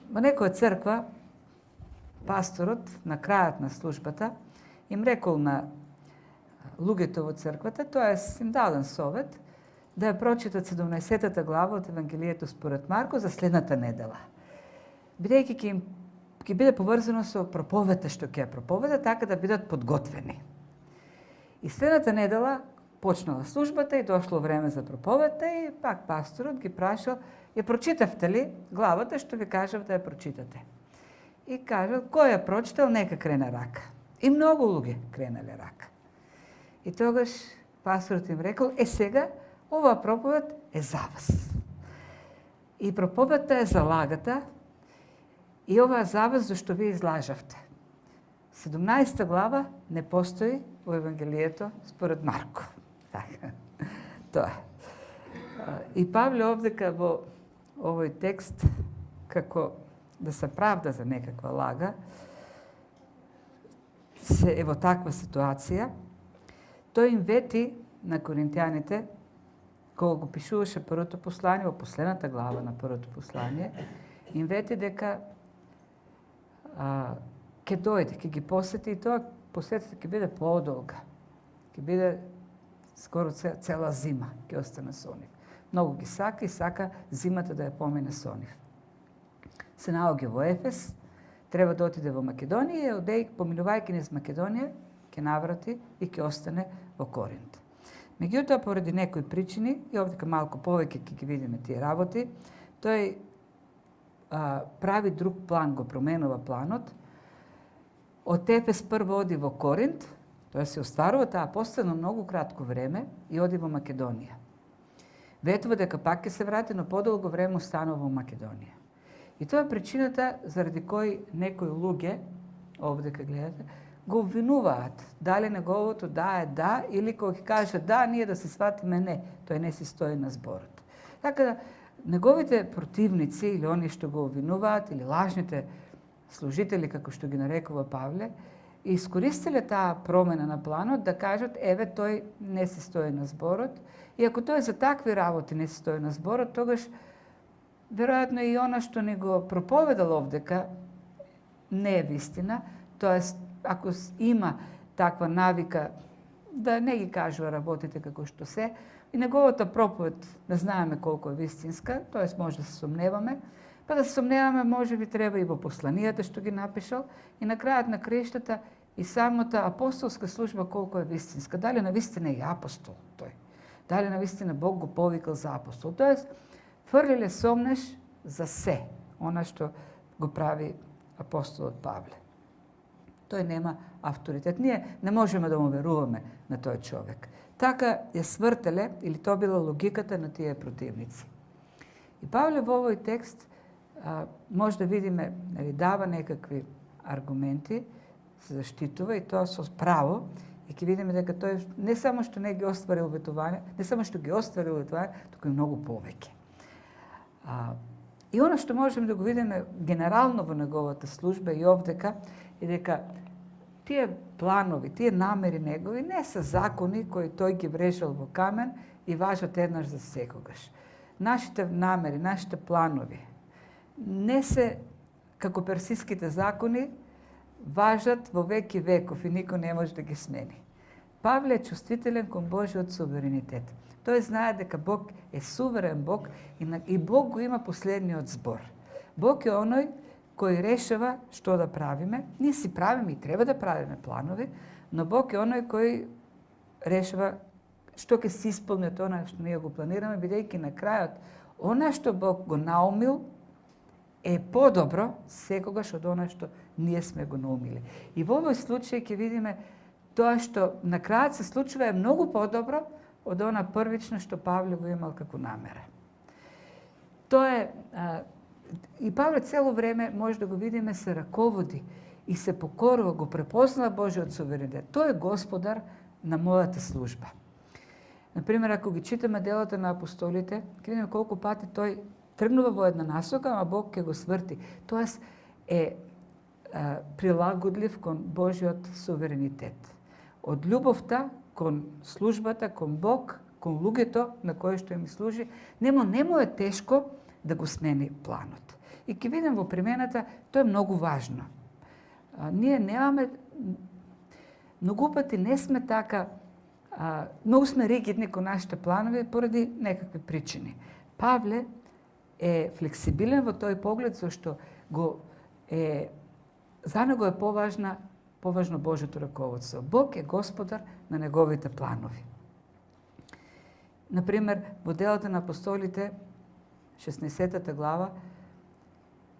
во некоја црква пасторот на крајот на службата им рекол на луѓето во црквата, тоа им даден совет, да ја прочитат 17-та глава од Евангелието според Марко за следната недела. Бидејќи ќе биде поврзано со проповедта што ќе ја проповеда, така да бидат подготвени. И следната недела почнала службата и дошло време за проповедта и пак пасторот ги прашал: ја прочитавте ли главата што ви кажав да ја прочитате? И кажал: кој ја прочитал, нека крене рака. И многу луѓе кренале рака. И тогаш пасторот им рекол: сега оваа проповед е за вас. И проповедта е за лагата, и ова за вас зашто ви излажавте. 17 глава не постои во Евангелието според Марко. Така. Тоа. И Павле овдека во овој текст, како да се правда за некаква лага, се е во таква ситуација. Тој им вети на коринтијаните, кога го пишуваше првото послание, во последната глава на првото послание, им вети дека ќе дојде, ќе ги посети, и тоа посетата ќе биде подолга. Ќе биде скоро цела зима, ќе остане со нив. Многу ги сака и сака зимата да ја помине со нив. Се наоѓа во Ефес, треба да отиде во Македонија, и одеј, поминувајќи низ Македонија, ќе наврати и ќе остане во Коринт. Меѓутоа, поради некои причини, и овдека малку повеќе ќе ги видиме тие работи, тој прави друг план, го променува планот. Од Ефес прво оди во Коринт, тоа се остварува таа последно многу кратко време, и оди во Македонија. Ветува дека пак ќе се врати, но подолго време останува во Македонија. И тоа е причината заради кој некои луѓе, овдека гледате, го обвинуваат дали неговото да е да, или кога ќе каже да, ние да се сватиме не, тој не си стои на зборот. Така да, неговите противници, или они што го обвинуваат, или лажните служители, како што ги нарекува Павле, искористиле таа промена на планот да кажат: еве, тој не си стои на зборот, и ако тој за такви работи не си стои на зборот, тогаш веројатно и она што ни го проповедал овдека не е вистина, тоест ако има таква навика да не ги кажува работите како што се, и неговата проповед не знаеме колку е вистинска, тоест може да се сомневаме, па да се сомневаме може би треба и во посланијата што ги напишал, и на крајот на краиштата и самата апостолска служба колку е вистинска. Дали навистина е апостол тој? Дали навистина Бог го повикал за апостол? Тоест, фрлиле сомнеш за се, она што го прави апостолот Павле. Тој нема авторитет. Ние не можеме да му веруваме на тој човек. Така ја свртеле, или тоа била логиката на тие противници. И Павле во овој текст може да видиме, дава некакви аргументи, се заштитува, и тоа со право, и ќе видиме дека тој не само што не ги остварил ветување, не само што ги остварил ветување, туку и многу повеќе. И она што можеме да го видиме генерално во неговата служба и овдека, е дека тие планови, тие намери негови не се закони кои тој ги врежал во камен и важат еднаш за секогаш. Нашите намери, нашите планови не се како персиските закони, важат во веки веков и никој не може да ги смени. Павле е чувствителен кон Божиот суверенитет. Тој знае дека Бог е суверен Бог и Бог го има последниот збор. Бог е оној кој решава што да правиме. Ние си правиме и треба да правиме планови, но Бог е оној кој решава што ќе се исполни од она што ние го планираме, бидејќи на крајот она што Бог го наумил е подобро секогаш од она што ние сме го наумили. И во овој случај ќе видиме тоа што на крајот се случува е многу подобро од она првично што Павле го имал како намера. Тоа е и Павле цело време може да го видиме се раководи и се покорува, го препознава Божиот суверенитет. Тој е господар на мојата служба. Например, ако ги читаме делата на апостолите, ќе видиме колку пати тој тргнува во една насока, а Бог ќе го сврти. Тоест е прилагодлив кон Божиот суверенитет. Од љубовта кон службата, кон Бог, кон луѓето на кои што им служи, не му е тешко да го смени планот. И ќе видим во примената, тоа е многу важно. Ние немаме, многу пати не сме така, многу сме ригидни кон нашите планови поради некакви причини. Павле е флексибилен во тој поглед, зашто за него е поважно Божјото раководство. Бог е господар на неговите планови. Например, во делата на апостолите, 16 глава,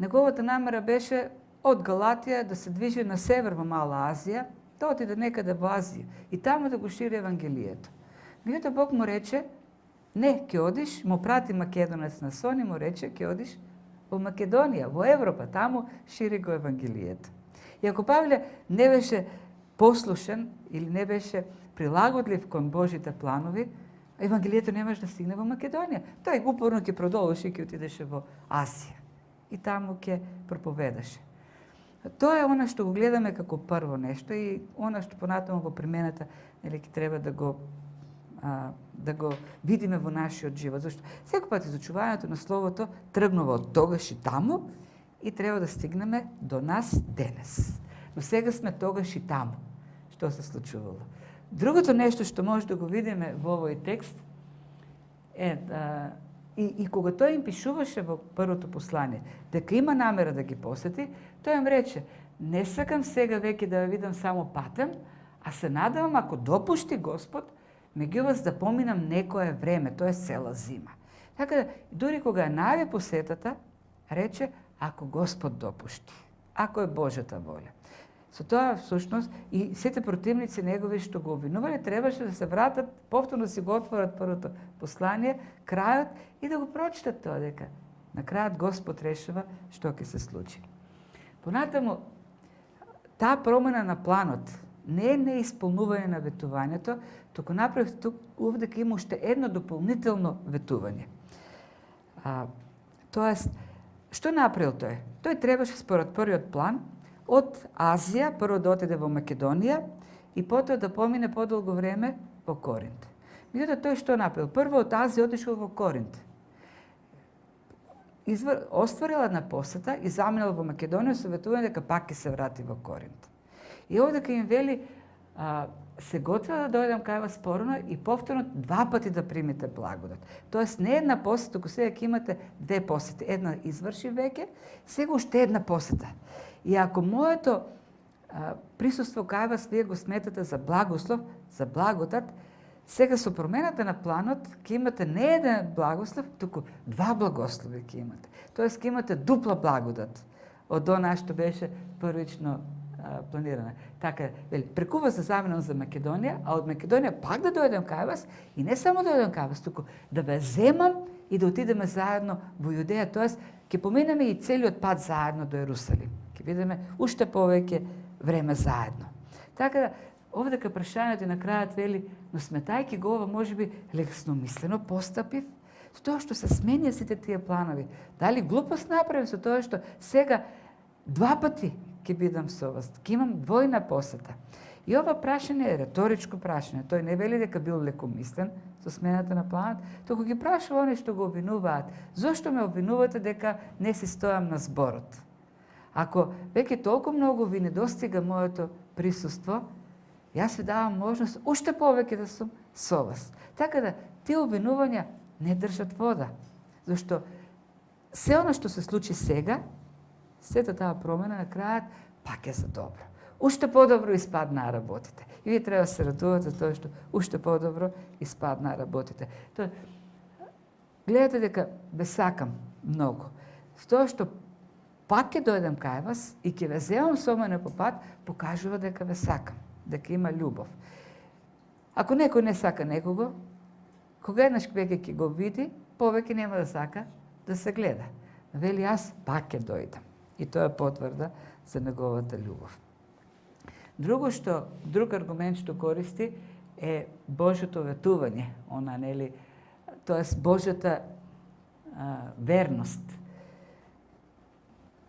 неговата намера беше од Галатија да се движи на север во Мала Азија, да отиде некаде во Азија и таму да го шири Евангелието. Меѓутоа Бог му рече, не, ќе одиш, му прати македонец на Сони, му рече, ќе одиш во Македонија, во Европа, таму шири го Евангелието. И ако Павле не беше послушен или не беше прилагодлив кон Божите планови, Евангелието не може да стигне во Македонија. Тој упорно ќе продолжи и ќе отидеше во Азија. И таму ќе проповедаше. Тоа е она што го гледаме како прво нешто и она што понатаму во примената ќе треба да го видиме во нашиот живот. Зашто секој пат изучувањето на Словото тргнува од тогаш и таму и треба да стигнеме до нас денес. Но сега сме тогаш и таму. Што се случувало? Другото нешто што може да го видиме во овој текст е и кога тој им пишуваше во првото послание, дека има намера да ги посети, тој им рече, не сакам сега веќе да ја видам само патем, а се надевам ако допушти Господ, меѓу вас да поминам некое време, тоа е цела зима. Така да, дури кога ја најави посетата, рече, ако Господ допушти, ако е Божјата воља. Со тоа, всушност, и сите противници негови што го обвинувале, требаше да се вратат, повторно си го отворат првото послание, крајот, и да го прочитат тоа, дека на крајот Господ решава што ќе се случи. Понатаму, таа промена на планот не е неисполнување на ветувањето, туку направив тук овдека има уште едно дополнително ветување. Тоест, што направил тој? Тој требаше според првиот план од Азија прво да отиде во Македонија и потоа да помине подолго време во Коринт. Меѓутоа тој што направил? Прво од Азија отишол во Коринт. Остварил една посета и заминал во Македонија со ветување дека пак ќе се врати во Коринт. И овдека им вели, се готвила да дојдам кај вас порано и повторно 2 пати да примите благодат. Тоест не една посета, туку сега ќе имате 2 посети. Една изврши веќе, сега уште една посета. И ако моето присуство кај вас вие го сметате за благослов, за благодат, сега со промената на планот ќе имате не еден благослов, туку 2 благослови ќе имате. Тоест ќе имате дупла благодат од она што беше првично планирана. Така, преку вас да заминам за Македонија, а од Македонија пак да дојдем кај вас и не само да дојдем кај вас, туку да ве земам и да отидеме заедно во Јудеја, тоест ќе поминеме и целиот пат заедно до Ерусалим. Ќе видиме уште повеќе време заедно. Така да, овдека прашањето на крајот вели, но сметајќи го ова, можеби лесномислено постапив, со тоа што се сменија сите тие планови. Дали глупост направив со тоа што сега 2 пати ќе бидам со вас, ќе имам двојна посета. И ова прашање е реторичко прашање. Тој не вели дека бил лекомислен со смената на планот, туку ги прашува оние што го обвинуваат. Зошто ме обвинувате дека не си стојам на зборот? Ако веќе толку многу ви не достига моето присуство, јас ви давам можност уште повеќе да сум со вас. Така да, тие обвинувања не држат вода. Зашто се оно што се случи сега, сета таа промена на крајот пак е за добро. Уште подобро испаднаа работите. И вие треба да се радувате за тоа што уште подобро испаднаа работите. Тоа, гледате дека ве сакам многу. Со тоа што пак ќе дојдем кај вас и ќе ве земам со мене по пат, покажува дека ве сакам, дека има љубов. Ако некој не сака некого, кога еднаш веќе ќе го види, повеќе нема да сака да се гледа. Вели, јас пак ќе дојдам. И тоа е потврда за неговата љубов. Друг аргумент што користи е Божјото ветување, она, нели, тоест Божјата верност.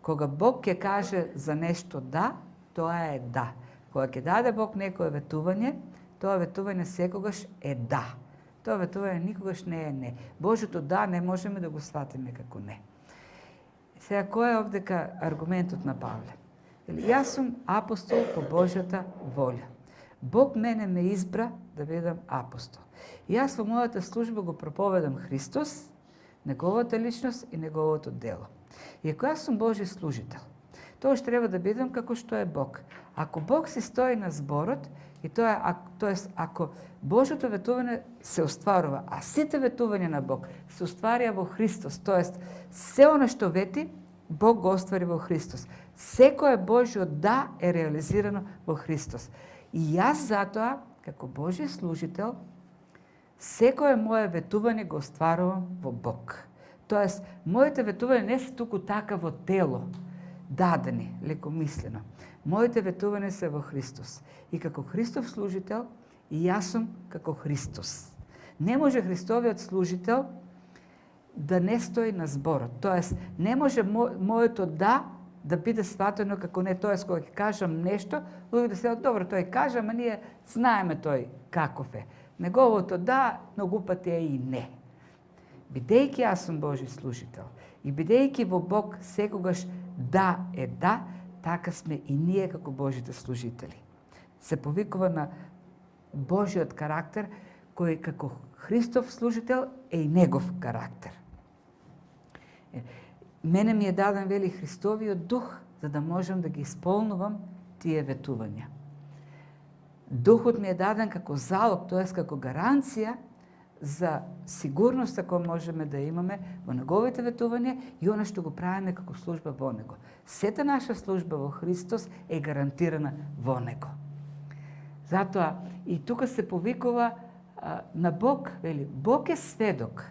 Кога Бог ќе каже за нешто да, тоа е да. Кога ќе даде Бог некое ветување, тоа ветување секогаш е да. Тоа ветување никогаш не е не. Божјото да не можеме да го сватиме како не. Сега, кој е овдека аргументот на Павле? Јас сум апостол по Божјата воља. Бог мене ме избра да бидам апостол. Јас во мојата служба го проповедам Христос, неговата личност и неговото дело. И ако јас сум Божи служител, тогаш треба да бидам како што е Бог. Ако Бог се стои на зборот, и тоест ако Божјото ветување се остварува, а сите ветувања на Бог се остварија во Христос, тоест се оно што вети, Бог го оствари во Христос. Секое Божјо да е реализирано во Христос. И јас затоа, како Божи служител, секое моje ветување го остварувам во Бог. Тоест, моите ветувања не се туку така во тело, дадени, лекомислено. Моите ветувања се во Христос. И како Христов служител, и јас сум како Христос. Не може Христовиот служител да не стои на зборот. Тоест, не може моето да биде сватено како не. Тоест, кога ќе кажам нешто, луѓе да се добро, тој кажа, ама ние знаеме тој каков е. Неговото да, многу пати е и не. Бидејќи јас сум Божи служител и бидејќи во Бог секогаш да е да, така сме и ние како Божите служители. Се повикува на Божиот карактер, кој како Христов служител е и негов карактер. Мене ми е даден, вели, Христовиот дух, за да можам да ги исполнувам тие ветувања. Духот ми е даден како залог, т.е. како гаранција за сигурноста која можеме да имаме во неговите ветувања и она што го правиме како служба во него. Сета наша служба во Христос е гарантирана во него. Затоа и тука се повикува на Бог, вели, Бог е сведок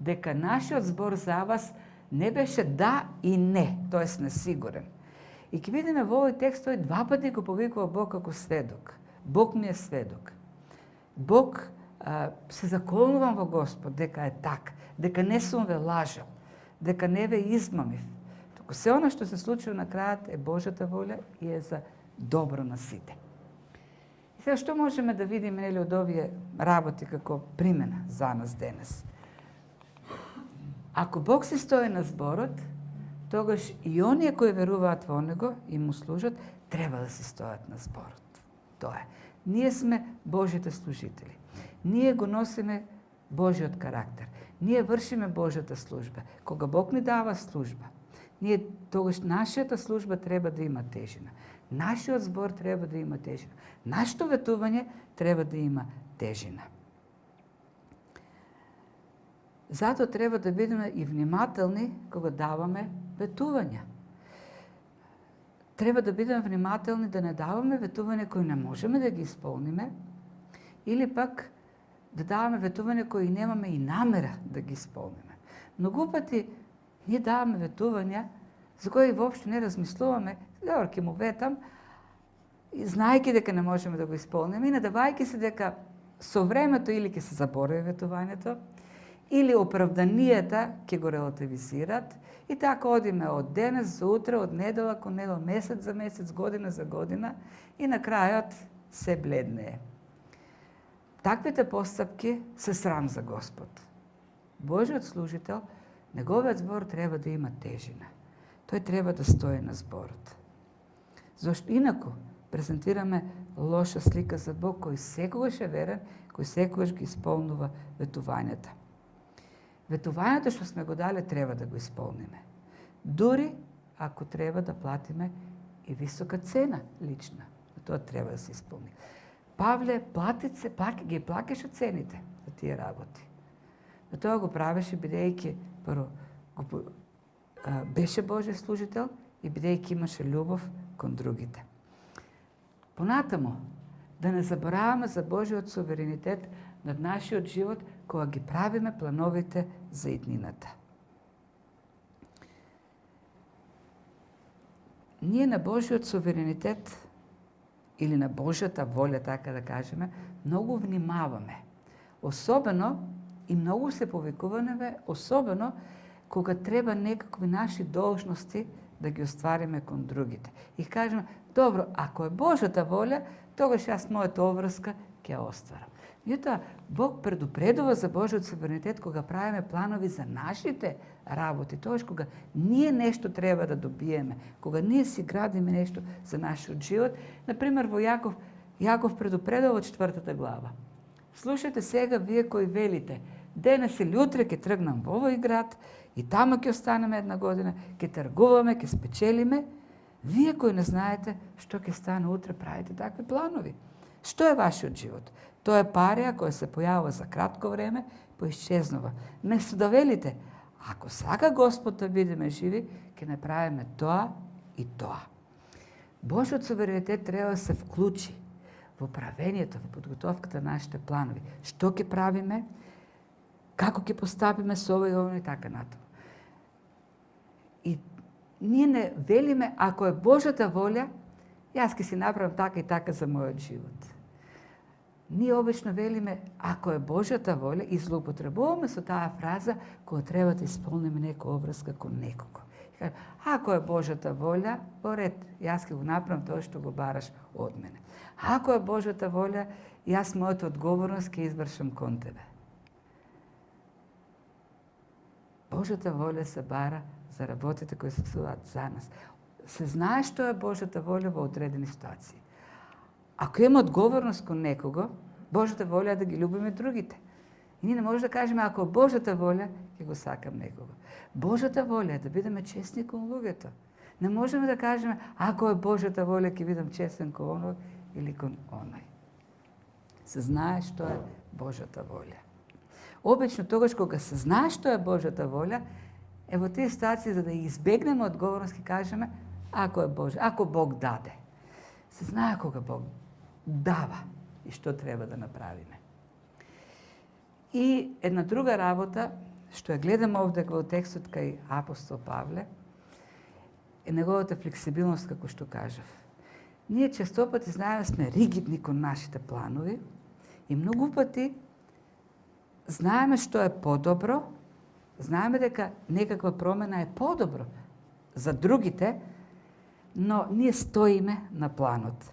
дека нашиот збор за вас не беше да и не, т.е. несигурен. И ќе видиме во овој текст, тој два пати го повикува Бог како сведок. Бог ми е сведок. Бог се заколнувам во Господ дека е така, дека не сум ве лажал, дека не ве измамив. Туку се она што се случува на крајот е Божјата воља и е за добро на сите. И сега што можеме да видиме нели од овие работи како примена за нас денес? Ако Бог се стои на зборот, тогаш и оние кои веруваат во него и му служат, треба да се стојат на зборот. Тоа е. Ние сме Божите служители. Ние го носиме Божиот карактер. Ние вршиме Божјата служба. Кога Бог ни дава служба, ние тогаш нашата служба треба да има тежина. Нашиот збор треба да има тежина. Нашето ветување треба да има тежина. Затоа треба да бидеме и внимателни кога даваме ветувања. Треба да бидеме внимателни да не даваме ветувања кои не можеме да ги исполниме, или пак да даваме ветувања кои немаме и намера да ги исполниме. Многу пати ние даваме ветувања за кои воопшто не размислуваме, добро, ќе му ветам, знаејќи дека не можеме да го исполниме и надавајќи се дека со времето или ќе се заборави ветувањето, или оправданијата ќе го релативизират и така одиме од денес за утре, од недела кон недела, месец за месец, година за година и на крајот се бледнее. Таквите постапки се срам за Господ. Божиот служител, неговиот збор треба да има тежина. Тој треба да стои на зборот. Зошто инаку презентираме лоша слика за Бог кој секогаш е верен, кој секогаш ги исполнува ветувањата. Ветувањето што сме го дале треба да го исполниме. Дури ако треба да платиме и висока цена лична, тоа треба да се исполни. Павле ги плакеше цените за тие работи. Но тоа го правеше бидејќи прво беше Божи служител и бидејќи имаше љубов кон другите. Понатаму, да не забораваме за Божиот суверенитет над нашиот живот кога ги правиме плановите за иднината. Ние на Божиот суверенитет или на Божјата волја, така да кажеме, многу внимаваме. Особено и многу се повикуваме, особено кога треба некакви наши должности да ги оствариме кон другите. И кажеме, добро, ако е Божјата волја, тогаш јас мојата обврска ќе ја остварам. Меѓутоа, Бог предупредува за Божиот суверенитет кога правиме планови за нашите работи. Тогаш кога ние нешто треба да добиеме, кога ние си градиме нешто за нашиот живот, например во Јаков предупредува во 4 глава. Слушайте сега вие кои велите, денес или утре ќе тргнам во овој град и тамо ќе останеме 1 година, ќе тргуваме, ќе спечелиме. Вие кои не знаете што ќе стане утре, правите такви планови. Што е вашиот живот? Тоа е парија која се појавува за кратко време, поисчезнува. Место да велите, ако сака Господ да бидеме живи, ќе направиме тоа и тоа. Божиот суверенитет треба да се вклучи во правењето, во подготовката на нашите планови. Што ќе правиме, како ќе постапиме со овој и така натаму. И ние не велиме, ако е Божјата волја, јас ќе си направам така и така за мојот живот. Ние обично велиме, ако е Божјата волја, и злоупотребуваме со таа фраза кога треба да исполниме некоја обврска кон некого. Ако е Божјата волја, во ред, јас ќе го направам тоа што го бараш од мене. Ако е Божјата волја, јас мојата одговорност ќе извршам кон тебе. Божјата волја се бара за работите кои се случуваат за нас. Се знае што е Божјата волја во одредени ситуации. Ако има одговорност кон некого, Божјата волја е да ги љубиме другите. И ние не може да кажеме, ако е Божјата волја, ќе го сакам некого. Божјата волја е да бидеме честни кон луѓето. Не можеме да кажеме, ако е Божјата волја, ќе бидам честен кон оној или кон оној. Се знае што е Божјата волја. Обично тогаш кога се знае што е Божјата волја, е во тие ситуации за да избегнеме одговорност ќе кажеме, ако е Божја, ако Бог даде. Се знае кога Бог дава и што треба да направиме. И една друга работа, што ја гледам овде во текстот кај апостол Павле, е неговата флексибилност, како што кажав. Ние често пати знаеме сме ригидни кон нашите планови и многу пати знаеме што е подобро, знаеме дека некаква промена е подобро за другите, но ние стоиме на планот.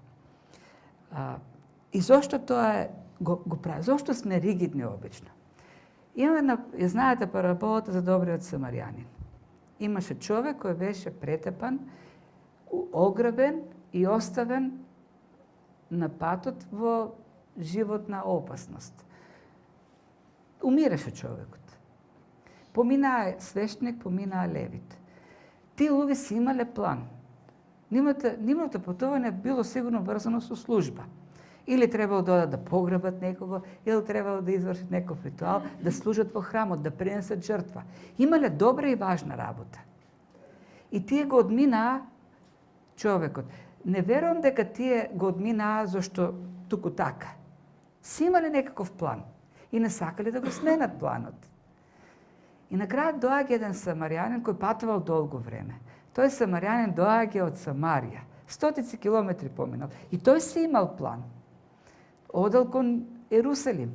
И зошто тоа го прави? Зошто сме ригидни обично? Имаме, знаете параболата за добриот самарјанин. Имаше човек кој беше претепан, ограбен и оставен на патот во животна опасност. Умираше човекот. Поминаа свештеник, поминаа левит. Тие луѓе си имале план. Нивното патување било сигурно врзано со служба. Или требало да одат да погребат некого, или требало да извршат некој ритуал, да служат во храмот, да принесат жртва. Имале добра и важна работа. И тие го одминаа човекот. Не верувам дека тие го одминаа зашто туку така. Си имале некаков план и не сакале да го сменат планот. И на крај доаѓа еден самарјанин кој патувал долго време. Тој самарјанин доаѓа од Самарија. Стотици километри поминал. И тој си имал план. Одел кон Ерусалим.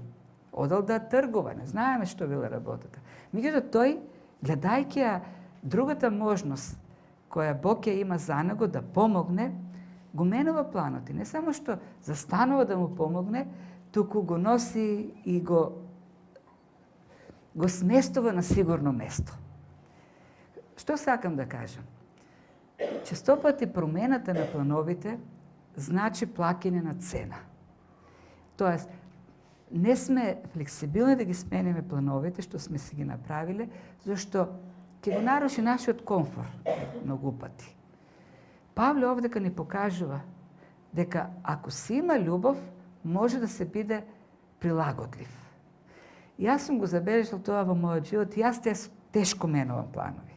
Одел да тргува. Не знаеме што била работата. Меѓутоа тој, гледајќи ја другата можност која Бог ја има за него да помогне, го менува планот. И не само што застанува да му помогне, туку го носи и го сместува на сигурно место. Што сакам да кажам? Често пати промената на плановите значи плаќање на цена. Тоест, не сме флексибилни да ги смениме плановите што сме си ги направиле, зашто ќе го наруши нашиот комфор многу пати. Павле овдека ни покажува дека ако си има љубов, може да се биде прилагодлив. Јас сум го забележал тоа во мојот живот и јас тешко менувам планови.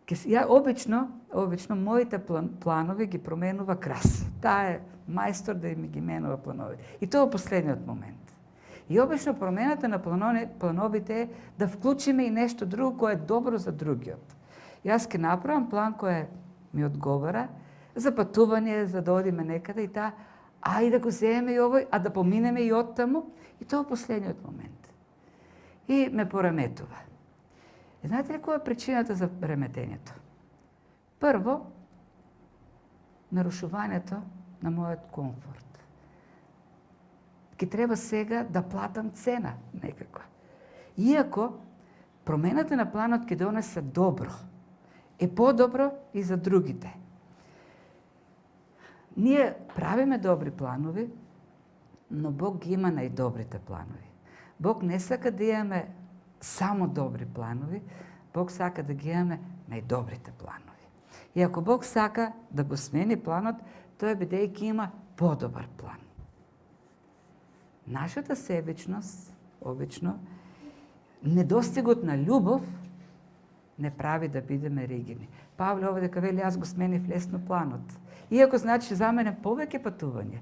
Ја обично моите планови ги променува Крас. Таа е мајстор да ми ги менува планови. И тоа во последниот момент. И обично промената на плановите е да вклучиме и нешто друго кое е добро за другиот. Јас ќе направам план кој ми одговара за патување, за да одиме некаде и таа, ај да го земеме и овој, а да поминеме и оттаму, и тоа во последниот момент. И ме пореметува. И знаете ли која е причината за реметењето? Прво, нарушувањето на мојот комфорт. Ке треба сега да платам цена некако. Иако промената на планот ќе донесе добро. Е подобро и за другите. Ние правиме добри планови, но Бог ги има најдобрите планови. Бог не сака да имаме само добри планови, Бог сака да ги имаме најдобрите планови. И ако Бог сака да го смени планот, тој бидејќи има подобар план. Нашата себичност, обично, недостигот на љубов не прави да бидеме ригидни. Павле овде дека вели, аз го сменив лесно планот. Иако значи за мене повеќе патување,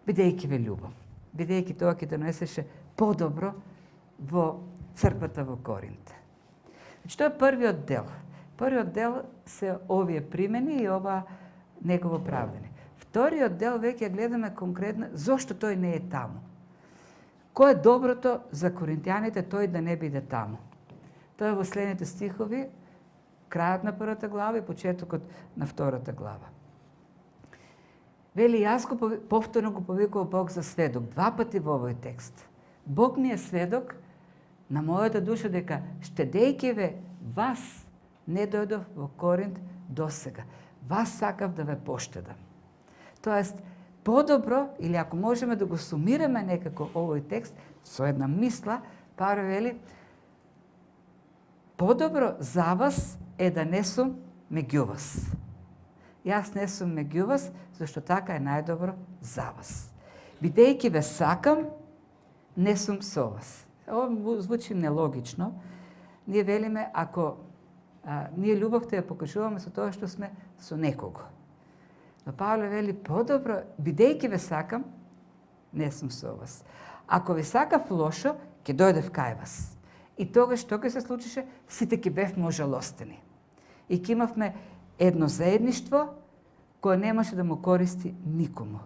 бидејќи ве љубов, бидејќи тоа ќе донесеше подобро во црквата во Коринт. Значи, тоа е првиот дел. Првиот дел се овие примени и ова негово правење. Вториот дел веќе гледаме конкретно зошто тој не е таму. Кој е доброто за коринтијаните тој да не биде таму? Тоа е во следните стихови, крајот на првата глава и почетокот на втората глава. Вели, јас го повторно го повикував Бог за сведок, 2 пати во овој текст. Бог ми е сведок на мојата душа дека штедејќи ве вас не дојдов во Коринт досега. Вас сакав да ве поштедам. Тоест, подобро, или ако можеме да го сумираме некако овој текст со една мисла, Павле вели, подобро за вас е да не сум меѓу вас. Јас не сум меѓу вас, зашто така е најдобро за вас. Бидејќи ве сакам, не сум со вас. Ова звучи нелогично. Ние велиме, ако ние љубовта ја покажуваме со тоа што сме со некого. Но Павле вели, подобро, бидејќи ве сакам, не сум со вас. Ако ве сакав лошо, ќе дојдев кај вас. И тогаш што ќе се случише? Сите ќе бевме ожалостени. И ќе имавме едно заедништво кое немаше да му користи никому.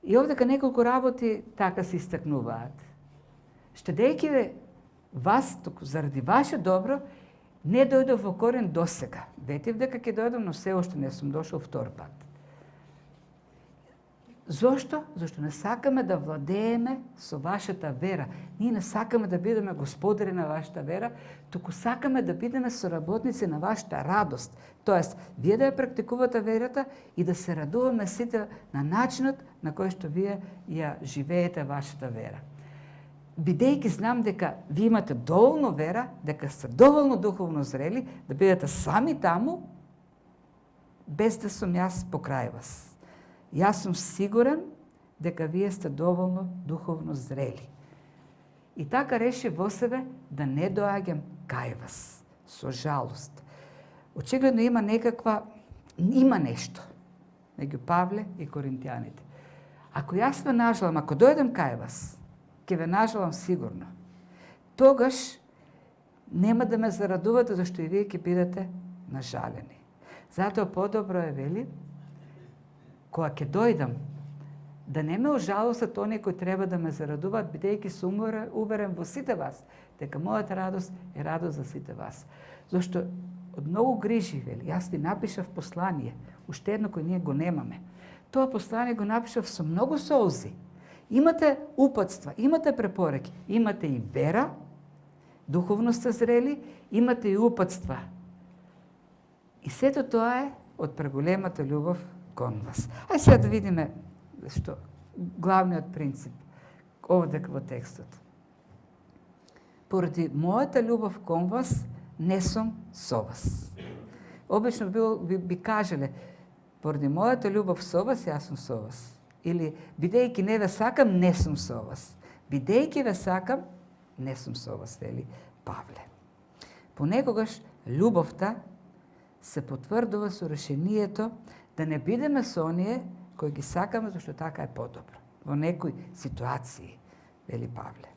И овдека неколку работи така се истакнуваат. Штедејќи ве вас, туку заради ваше добро, не дојдов во Коринт досега. Ветив дека ќе дојдам, но се уште не сум дошол втор пат. Зошто? Зашто не сакаме да владееме со вашата вера. Ние не сакаме да бидеме господари на вашата вера, туку сакаме да бидеме соработници на вашата радост. Тоест, вие да ја практикувате верата и да се радуваме сите на начинот на кој што вие ја живеете вашата вера. Бидејќи знам дека ви имате доволно вера, дека сте доволно духовно зрели, да бидете сами таму, без да сум јас покрај вас. Јас сум сигурен дека вие сте доволно духовно зрели. И така реши во себе да не доаѓам кај вас, со жалост. Очигледно има нешто меѓу Павле и коринтијаните. Ако јас ве нажалам, ако дојдем кај вас, ќе ве нажалам сигурно. Тогаш нема да ме зарадувате, зашто и вие ќе бидете нажалени. Затоа подобро е, вели, кога ќе дојдам, да не ме ожалосат оние кои треба да ме зарадуваат, бидејќи сум уверен во сите вас, дека мојата радост е радост за сите вас. Зашто од многу грижи, вели, јас ви напишав послание, уште едно кој ние го немаме. Тоа послание го напишав со многу солзи. Имате упатства, имате препораки, имате и вера, духовно сте зрели, имате и упатства. И сето тоа е од преголемата љубов кон вас. Ај сега да видиме што главниот принцип овде во текстот. Поради мојата љубов кон вас не сум со вас. Обично би кажале, поради мојата љубов со вас, јас сум со вас. Или бидејќи не ве сакам, не сум со вас. Бидејќи ве сакам, не сум со вас, вели Павле. Понекогаш љубовта се потврдува со решението да не бидеме со оние кои ги сакаме, зашто така е подобро. Во некои ситуации, вели Павле.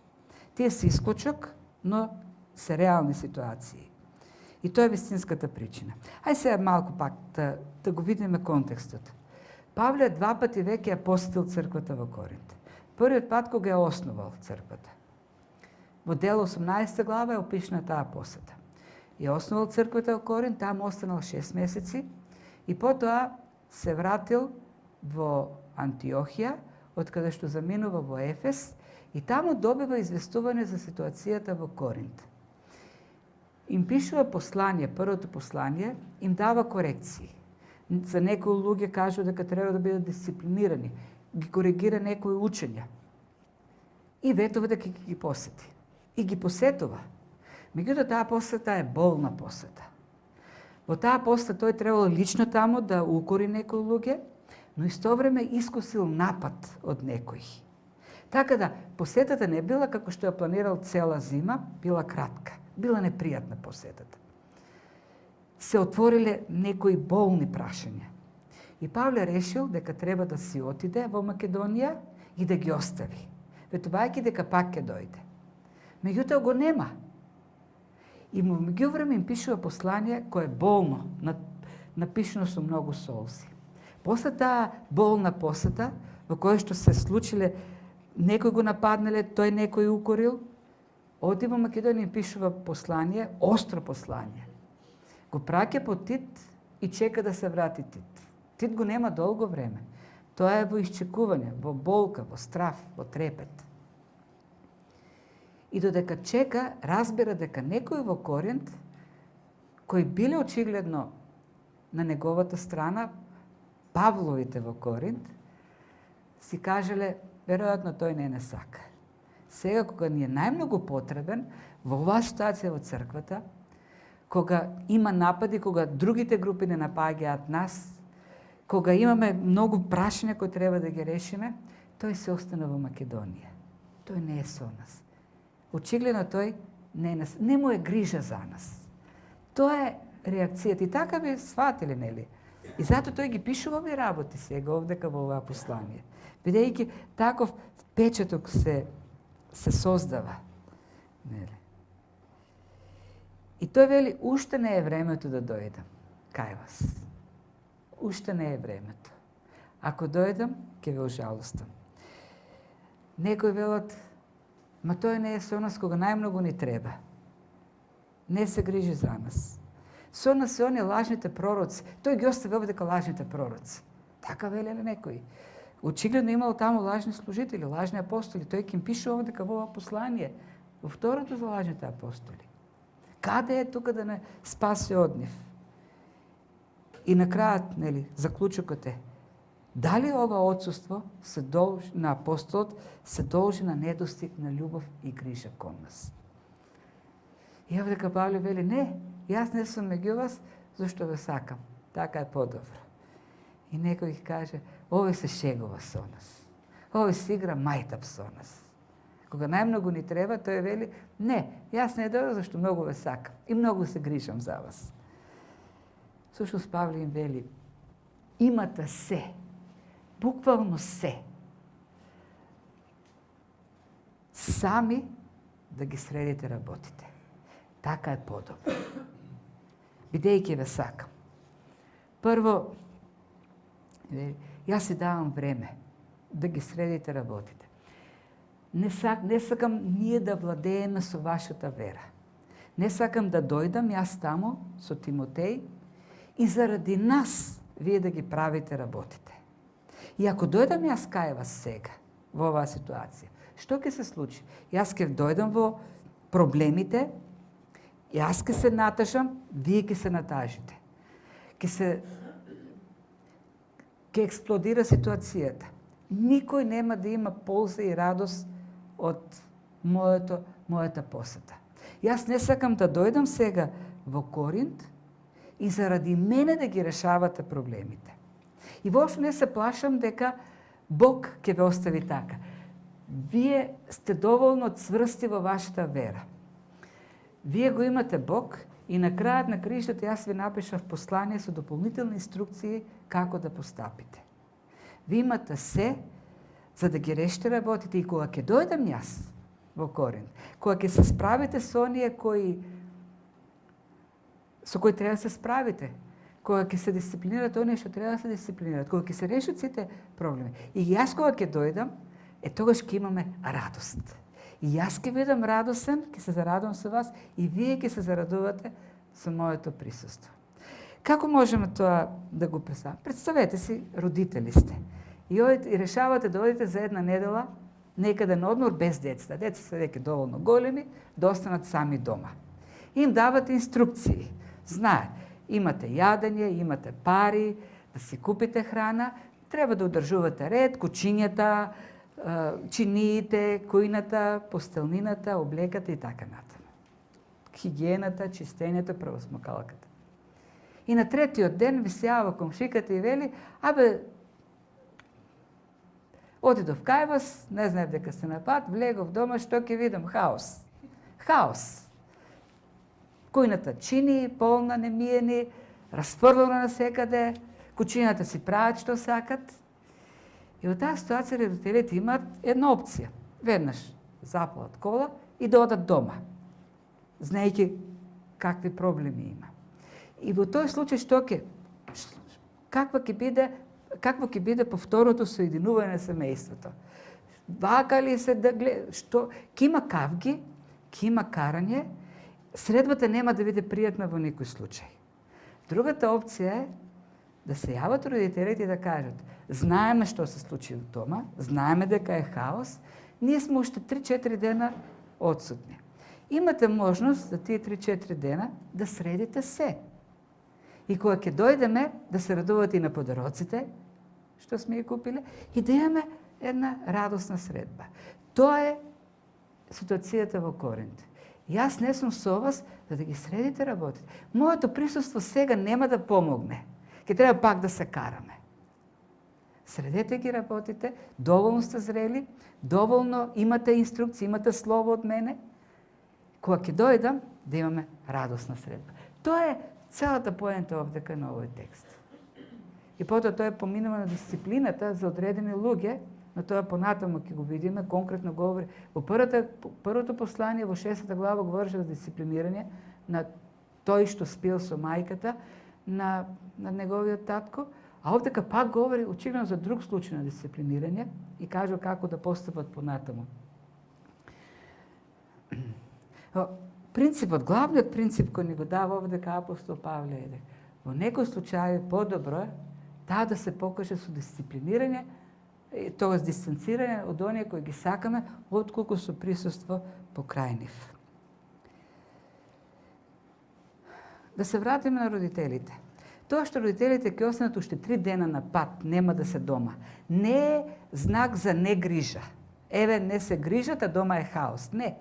Тие се исклучок, но се реални ситуации. И тоа е вистинската причина. Ај сега малку пак да го видиме контекстот. Павле 2 пати веќе ја посетил црквата во Коринт. Првиот пат кога ја основал црквата. Во дел 18 глава е опишана таа посета. Ја основал црквата во Коринт, таму останал 6 месеци и потоа се вратил во Антиохија, од каде што заминува во Ефес и таму добива известување за ситуацијата во Коринт. им пишува послание, првото послание, им дава корекции. За некои луѓе кажу дека треба да бидат дисциплинирани, ги коригира некои учења. И ветува дека ги посети. И ги посетува. Меѓутоа, таа посета е болна посета. Во таа посета тој требало лично таму да укори некои луѓе, но исто време искусил напад од некои. Така да, посетата не била како што ја планирал цела зима, била кратка. Била непријатна посетата. Се отвориле некои болни прашања. И Павле решил дека треба да си отиде во Македонија и да ги остави, ветувајќи дека пак ќе дојде. Меѓутоа го нема. И меѓувреме им пишува послание кое е болно, напишано со многу солзи. После таа болна посета, во која што се случиле, некој го нападнале, тој некој укорил, оди во Македонија им пишува послание, остро послание. Го праќа по Тит и чека да се врати Тит. Тит го нема долго време. Тоа е во исчекување, во болка, во страф, во трепет. И додека чека, разбира дека некои во Коринт, кои биле очигледно на неговата страна, Павловите во Коринт, си кажеле, веројатно тој не сака. Сега, кога ни е најмногу потребен, во оваа ситуација во црквата, кога има напади, кога другите групи не напаѓаат нас, кога имаме многу прашања кои треба да ги решиме, тој се остана во Македонија. Тој не е со нас. Очигледно тој не му е грижа за нас. Тоа е реакцијата. И така би сватили, нели? И затоа тој ги пишува овие работи сега овдека во оваа послание. Бидејќи таков впечаток се создава. Нели? И тој вели, уште не е времето да дојдам кај вас. Уште не е времето. Ако дојдам, ќе ве ожалостам. Некои велат, ма тој не е со нас кога најмногу ни треба. Не се грижи за нас. Со нас се оние лажните пророци. Тој ги остави овдека лажните пророци. Така велеле некои. Очигледно имало таму лажни служители, лажни апостоли. Тој ќе им пише овдека во ова послание. Во второто за лажните апостоли. Каде е тука да не спаси од нив? И на крајот, нели, заклучокот е, дали ова отсуство се должи на апостолот, се должи на недостиг на љубов и грижа кон нас? И овдека Павле вели, не, јас не сум меѓу вас, зашто ве сакам. Така е подобро. И некој ги каже, овој се шегува со нас. Овој се игра мајтап со нас. Кога најмногу ни треба, тој вели, не, јас не дојдов зашто многу ве сакам и многу се грижам за вас. Сушност Павле им вели, имате се, буквално се, сами да ги средите работите. Така е подобро. Бидејќи ве сакам. Прво, јас си давам време да ги средите работите. Не сакам ние да владееме со вашата вера. Не сакам да дојдам јас таму со Тимотеј и заради нас вие да ги правите работите. И ако дојдам јас кај вас сега, во оваа ситуација, што ќе се случи? Јас ќе дојдам во проблемите, јас ќе се натажам, вие ќе се натажите. Ќе експлодира ситуацијата. Никој нема да има полза и радост од мојата посета. Јас не сакам да дојдам сега во Коринт и заради мене да ги решавате проблемите. И воопшто не се плашам дека Бог ќе ве остави така. Вие сте доволно цврсти во вашата вера. Вие го имате Бог и на крајот на кришата јас ви напишав послание со дополнителни инструкции како да постапите. Ви имате се за да ги решите работите и кога ќе дојдам јас во Коринт, кога ќе се справите со оние со кои треба да се справите, кога ќе се дисциплинират оние што треба да се дисциплинират, кога ќе се решат сите проблеми. И јас кога ќе дојдам, тогаш ќе имаме радост. И јас ќе бидам радосен, ќе се зарадувам со вас и вие ќе се зарадувате со моето присуство. Како можеме тоа да го представиме? Представете си, родители сте. И решавате да одите за една недела некаде на одмор без деца. Деца се веќе доволно големи, да останат сами дома. Им давате инструкции. Знае, имате јадење, имате пари, да си купите храна, треба да одржувате ред, кучињата, чиниите, кујната, постелнината, облеката и така натаму. Хигиената, чистењето, правосмокалката. И на третиот ден ви се јава комшиката и вели, отидов кај вас, не знаев дека сте на пат, влегов дома, што ќе видам? Хаос. Хаос. Кујната чини, полна, немиени, расфрлена на секаде, кучињата си прават што сакат. И во таа ситуација родителите имаат една опција. Веднаш запалат кола и да одат дома, знаејќи какви проблеми има. И во тој случај какво ќе биде повторното соединување на семејството? Вака ли се да гледа, ќе има кавги, ќе има карање, средбата нема да биде пријатна во никој случај. Другата опција е да се јават родителите и да кажат: знаеме што се случи во дома, знаеме дека е хаос, ние сме уште 3-4 дена одсутни. Имате можност за тие 3-4 дена да средите се. И кога ќе дојдеме, да се радувате и на подароците, што сме ги купиле, и да имаме една радосна средба. Тоа е ситуацијата во Коринт. Јас не сум со вас за да ги средите работите. Моето присуство сега нема да помогне. Ќе треба пак да се караме. Средете ги работите, доволно сте зрели, доволно имате инструкции, имате слово од мене. Кога ќе дојдам, да имаме радосна средба. Тоа е целата поента овдека на овој текст. И потоа тоа е поминува на дисциплината за одредени луѓе, но тоа понатаму ќе го видиме, конкретно говори. Во првото послание во 6 глава говореше за дисциплинирање на тој што спил со мајката на неговиот татко, а овдека пак говори очигледно за друг случај на дисциплинирање и кажува како да постапат понатаму. Принципот, главниот принцип кој ни го дава овдека апостол Павле е во некои случаи подобро е таа да се покаже со дисциплинирање, тоа дистанцирање од оние кои ги сакаме, отколку со присуство покрај нив. Да се вратиме на родителите. Тоа што родителите ќе останат уште 3 дена на пат, нема да се дома, не е знак за негрижа. Еве, не се грижат, а дома е хаос. Не.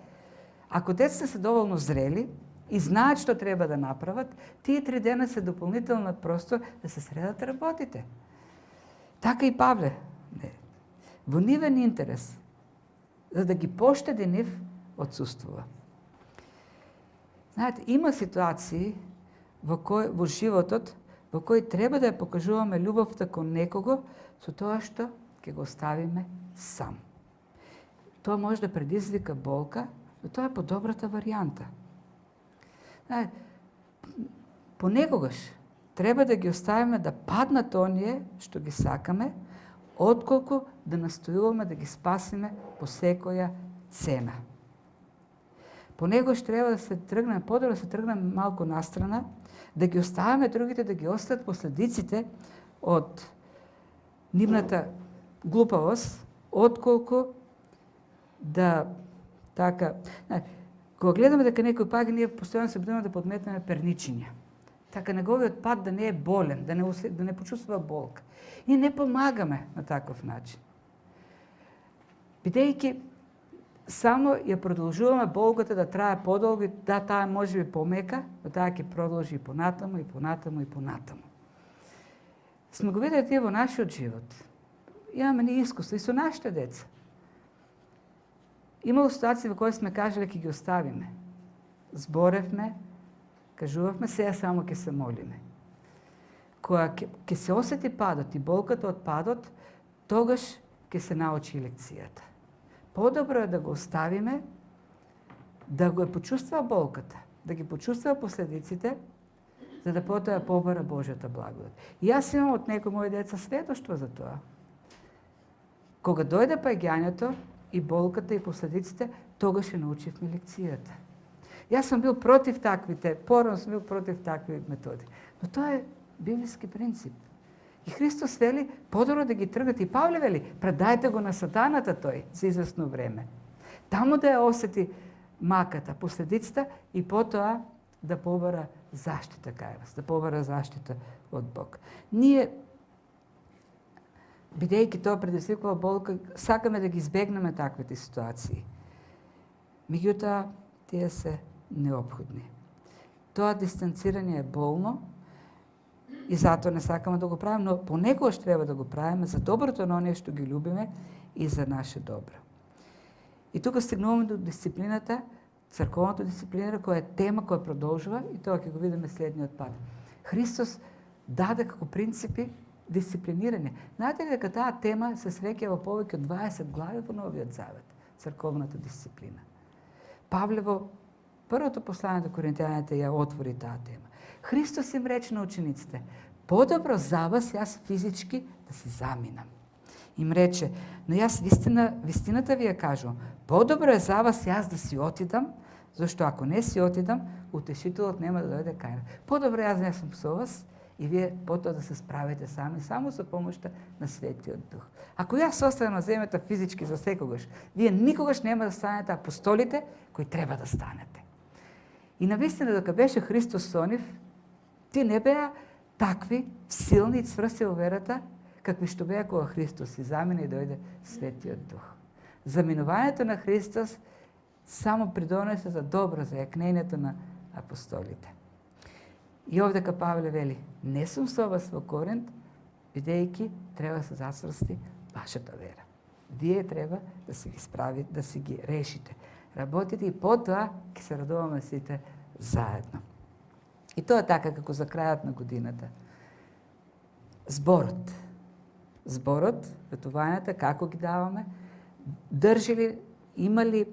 Ако децата се доволно зрели и знаат што треба да направат, тие 3 дена се дополнителна простор да се средат работите. Така и Павле. Во нивен интерес, за да ги поштеди нив, отсуствува. Знаете, има ситуации во животот во кои треба да ја покажуваме љубовта кон некого со тоа што ќе го оставиме сам. Тоа може да предизвика болка, но тоа е подобрата варијанта. Знаете, понекогаш треба да ги оставиме да паднат оние што ги сакаме, отколку да настојуваме да ги спасиме по секоја цена. Понекогаш треба да се тргнеме, подобро да се тргнеме малку настрана, да ги оставаме другите, да ги остат последиците од нивната глупавост, отколку да така. Кога гледаме дека некој пак, ние постојано се будеме да подметнеме перничиња. Така неговиот пат да не е болен, да не почувствува болка. И не помагаме на таков начин. Бидејќи само ја продолжуваме болката да трае подолго, да таа може би помека, но таа ќе продолжи и понатаму, и понатаму, и понатаму. Сме го видели тие во нашиот живот. Имаме ни искуство и со нашите деца. Имало ситуации во кои сме кажале ќе ги оставиме. Зборевме, кажувавме, сега само ќе се молиме. Кога ќе се осети падот и болката од падот, тогаш ќе се научи лекцијата. Подобро е да го оставиме, да го почувствува болката, да ги почувствува последиците, за да потоа побара Божјата благодат. И јас имам од некои мои деца сведоштво за тоа. Кога дојде паѓањето и болката и последиците, тогаш ја научивме лекцијата. Јас сум бил против таквите, порано сум бил против такви методи. Но тоа е библиски принцип. И Христос вели, подобро да ги тргнете. И Павле вели, предајте го на сатаната тој за известно време. Таму да ја осети маката, последицата и потоа да побара заштита кај вас, да побара заштита од Бог. Ние, бидејќи тоа предизвикува болка, сакаме да ги избегнеме таквите ситуации. Меѓутоа, тие се неопходни. Тоа дистанцирање е болно и затоа не сакаме да го правиме, но понекогаш треба да го правиме за доброто на оние што ги љубиме и за наше добро. И тука стигнуваме до дисциплината, црковната дисциплина, која е тема која продолжува и тоа ќе го видиме следниот пат. Христос даде како принципи дисциплинирање. Знаете ли дека таа тема се среќа во повеќе од 20 глави во Новиот Завет, црковната дисциплина. Павле во првото послание до Коринтијаните ја отвори таа тема. Христос им рече на учениците: подобро за вас јас физички да се заминам. Им рече: но јас вистината ви ја кажувам, подобро е за вас јас да си отидам, зашто ако не си отидам, утешителот нема да дојде кај вас. Подобро јас не сум со вас и вие потоа да се справите сами, само со помошта на Светиот Дух. Ако јас останам на земјата физички за секогаш, вие никогаш нема да станете апостолите кои треба да станете. И навистина, дека беше Христос со нив, ти не беа такви силни и цврсти во верата, какви што беа кога Христос си замина и дојде Светиот Дух. Заминувањето на Христос само придонесе за добро, за јакнењето на апостолите. И овдека Павле вели: не сум со вас во Коринт, бидејќи треба да се засврсти вашата вера. Вие треба да си ги справите, да си ги решите. Работите и потоа ќе се радуваме сите заедно. И тоа така како за крајот на годината. Зборот, ветувањата, како ги даваме, држи ли, има ли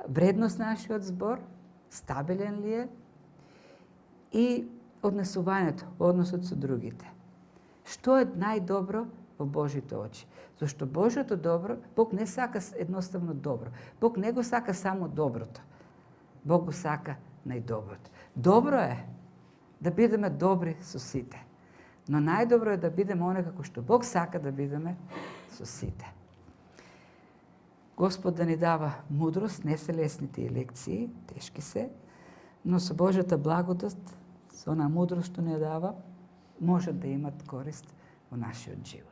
вредност нашиот збор, стабилен ли е, и однесувањето, односот со другите. Што е најдобро во Божите очи? Зашто Божјото добро, Бог не сака едноставно добро. Бог не го сака само доброто. Бог го сака најдоброто. Добро е да бидеме добри со сите. Но најдобро е да бидеме оне како што Бог сака да бидеме со сите. Господ да ни дава мудрост, не се лесните лекции, тешки се, но со Божјата благодат, со онаа мудрост што ни дава, може да имат корист во нашиот живот.